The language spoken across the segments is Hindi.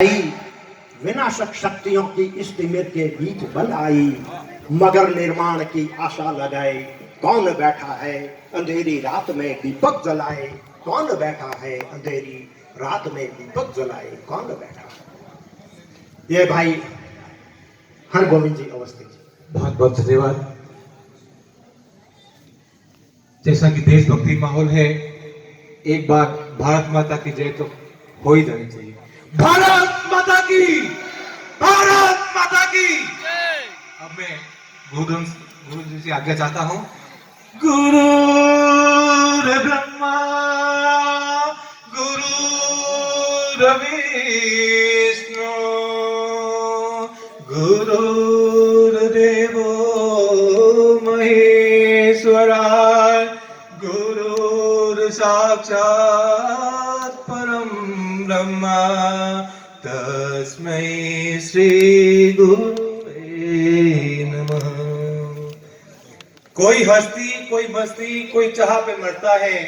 आई विनाशक शक्तियों की इस तिमिर के बीच बल आई, मगर निर्माण की आशा लगाए कौन बैठा है अंधेरी रात में दीपक जलाए। कौन बैठा है अंधेरी रात में दीपक जलाए, कौन बैठा है। ये भाई हरगोविंद जी अवस्थी जी, बहुत बहुत धन्यवाद। जैसा कि देशभक्ति माहौल है, एक बार भारत माता की जय तो हो ही जानी चाहिए। भारत माता की, भारत माता की। अब मैं गुरु जी से आज्ञा चाहता हूं। गुरु ब्रह्मा गुरु विष्णु गुरुर्देवो महेश्वरा गुरुर् साक्षात् परम ब्रह्मा तस्मै श्री गुरुवे नमः। कोई हस्ती कोई बस्ती कोई चाह पे मरता है,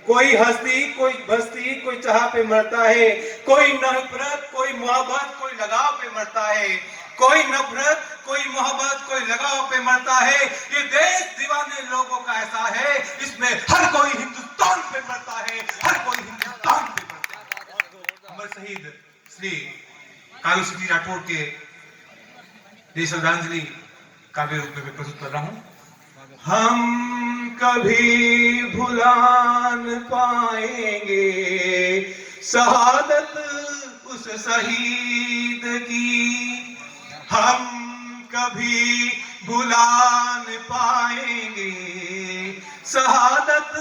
कोई हस्ती कोई बस्ती कोई चाह पे मरता है, कोई नफरत कोई मोहब्बत कोई लगाव पे मरता है, कोई नफरत कोई मोहब्बत कोई लगाव पे मरता है। ये देश दीवाने लोगों का ऐसा है, इसमें हर कोई हिंदुस्तान पे मरता है, हर कोई हिंदुस्तान पे मरता है। अमर शहीद श्री कालू सिंह राठौड़ के देश श्रद्धांजलि काव्य रूप में प्रस्तुत कर रहा हूं। हम कभी भुला न पाएंगे शहादत उस शहीद की, हम कभी भुला न पाएंगे शहादत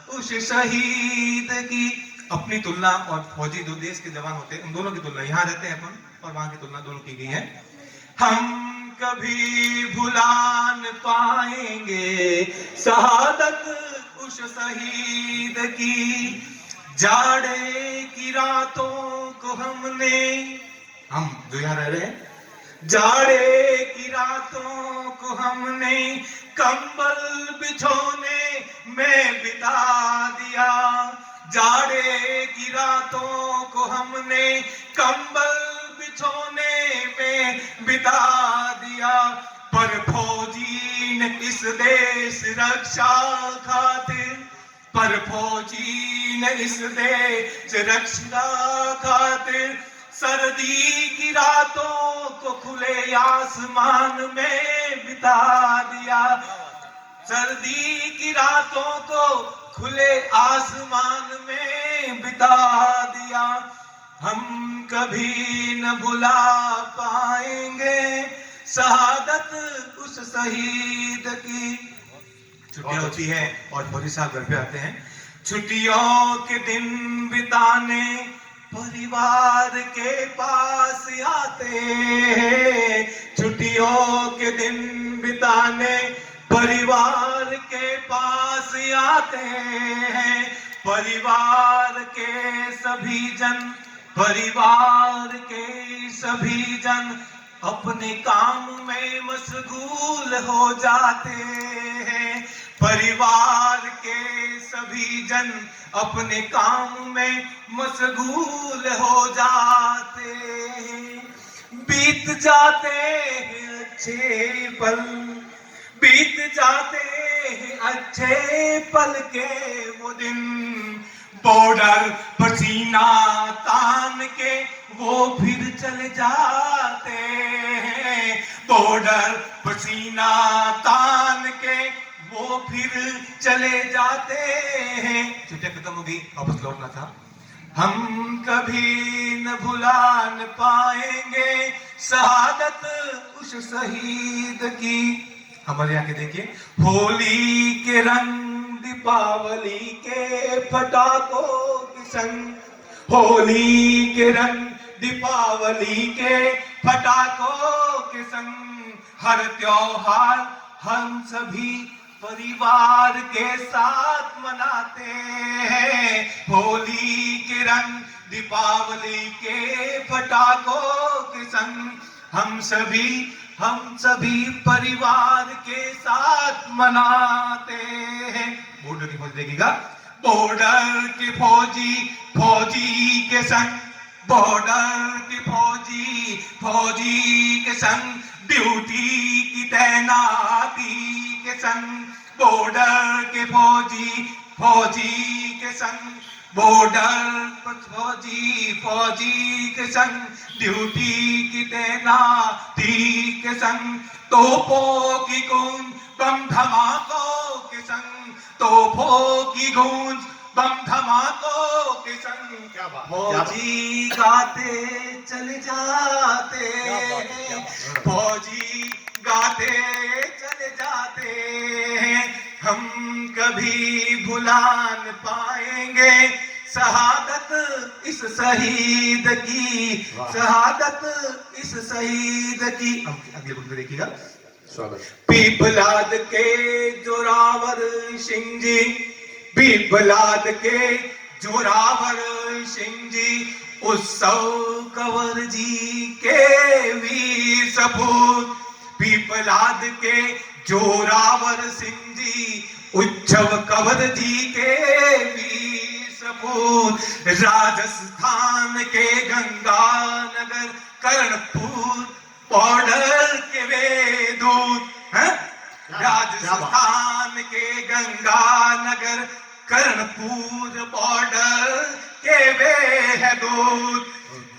उस शहीद की। अपनी तुलना और फौजी जो देश के जवान होते हैं उन दोनों की तुलना, यहाँ रहते हैं अपन और वहां की तुलना दोनों की गई है। हम कभी भुला न पाएंगे शहादत उस शहीद की। जाड़े की रातों को हमने, हम जो यहाँ रह रहे हैं, जाड़े की रातों को हमने कंबल बिछोने में बिता दिया। जाड़े की रातों को हमने कंबल बिछोने में बिता दिया, पर फौजी ने इस देश रक्षा खातिर, पर फौजी ने इस देश रक्षा खातिर सर्दी की रातों को खुले आसमान में बिता दिया। सर्दी की रातों को खुले आसमान में बिता दिया। हम कभी न भुला पाएंगे शहादत उस शहीद की। छुट्टियां होती है और फौजी साहब घर पे आते हैं। छुट्टियों के दिन बिताने परिवार के पास आते हैं, छुट्टियों के दिन बिताने परिवार के पास आते हैं। परिवार के सभी जन, परिवार के सभी जन अपने काम में मशगूल हो जाते हैं। परिवार के सभी जन अपने काम में मशगूल हो जाते हैं। बीत जाते हैं अच्छे पल, बीत जाते हैं अच्छे पल के वो दिन, बॉर्डर पसीना तान के वो फिर चले जाते हैं। बॉर्डर पसीना तान के वो फिर चले जाते हैं। छुट्टियां खत्म हो गई, वापस लौटना था। हम कभी न भुला न पाएंगे शहादत उस शहीद की। हमारे यहाँ के देखिए, होली के रंग दीपावली के पटाखों के संग, होली के रंग दीपावली के पटाखों के संग हर त्योहार हम सभी परिवार के साथ मनाते हैं। होली के रंग दीपावली के पटाखों के संग हम सभी परिवार के साथ मनाते हैं। बॉर्डर की फौज देखिएगा, बॉर्डर के फौजी फौजी के संग, बॉर्डर के फौजी, फौजी के संग ड्यूटी की तैनाती के संग, बॉर्डर के फौजी, फौजी के संग, बॉर्डर पर फौजी, फौजी के संग ड्यूटी की तैनाती के संग, तोपों की गूंज बम धमाकों के संग, तोपों की गूंज बम धमाकों के संग, क्या बात, फौजी गाते चले जाते, फौजी गाते चले जाते हैं, हम कभी भुला न पाएंगे शहादत इस शहीद की, शहादत इस शहीद की। अगले बुक में देखिएगा, पीपलाद के जोरावर सिंह जी, पीपलाद के जोरावर सिंह जी, उत्सव कंवर जी के वीर सपूत, पीपलाद के जोरावर सिंह जी, उच्छव कंवर जी के वीर सपूत, राजस्थान के गंगानगर कर्णपुर बॉर्डर के वे दूत हैं, राजस्थान के गंगानगर कर्णपुर बॉर्डर के वे है दूत,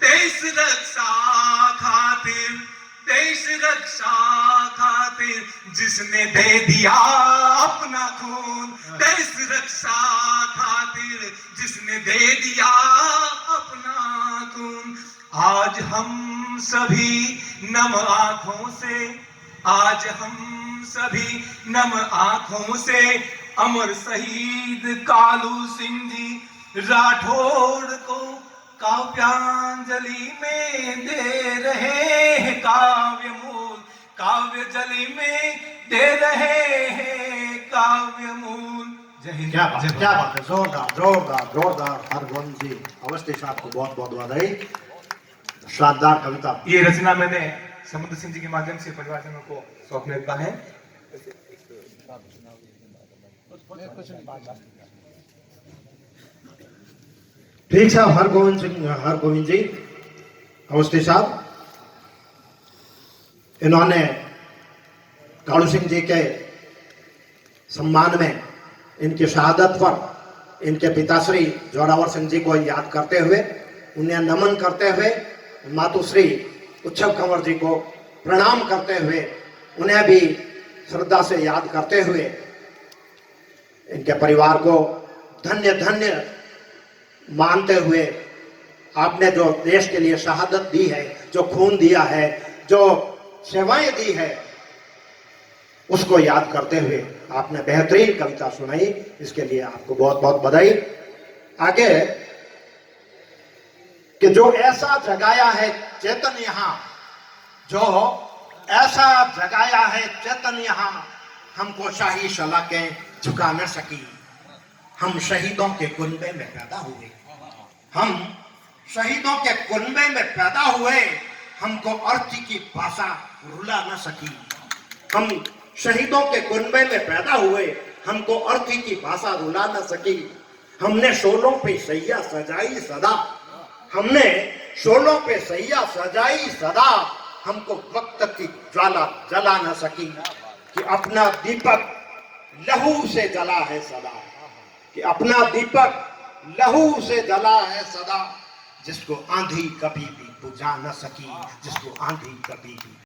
देश रक्षा खातिर, देश रक्षा खातिर जिसने दे दिया अपना खून, देश रक्षा खातिर जिसने दे दिया अपना खून, आज हम सभी नम आंखों से, आज हम सभी नम आंखों से अमर शहीद कालू सिंह जी राठौड़ को काव्यांजलि में दे रहे हैं, काव्य मूल काव्य जलि में दे रहे हैं काव्य मूल। जय हिंद। क्या बात, क्या बात है, जोरदार जोरदार जोरदार। हरगोविंद जी अवस्थी साहब को बहुत बहुत बधाई। शानदार कविता। ये रचना मैंने समुद्र सिंह जी के माध्यम से परिवारजनों को सौंपने का है। ठीक है, हरगोविंद जी अवस्थी साहब, इन्होंने कालू सिंह जी के सम्मान में, इनकी शहादत पर इनके पिताश्री जोरावर सिंह जी को याद करते हुए, उन्हें नमन करते हुए, मातुश्री उच्छव कंवर जी को प्रणाम करते हुए, उन्हें भी श्रद्धा से याद करते हुए, इनके परिवार को धन्य धन्य मानते हुए, आपने जो देश के लिए शहादत दी है, जो खून दिया है, जो सेवाएं दी है, उसको याद करते हुए आपने बेहतरीन कविता सुनाई, इसके लिए आपको बहुत बहुत बधाई। आगे कि जो ऐसा जगाया है चेतन यहाँ, जो ऐसा जगाया है चेतन यहाँ, हमको शाही सलाखें झुका न सकी। हम शहीदों के कुनबे में पैदा हुए, हम शहीदों के कुनबे में पैदा हुए, हमको अर्थी की भाषा रुला न सकी। हम शहीदों के कुनबे में पैदा हुए, हमको अर्थी की भाषा रुला न सकी। हमने शोलों पे सैया सजाई सदा, हमने शोलों पे सैया सजाई सदा, हमको वक्त की ज्वाला जला न सकी। कि अपना दीपक लहू से जला है सदा, कि अपना दीपक लहू से जला है सदा, जिसको आंधी कभी भी बुझा न सकी, जिसको आंधी कभी भी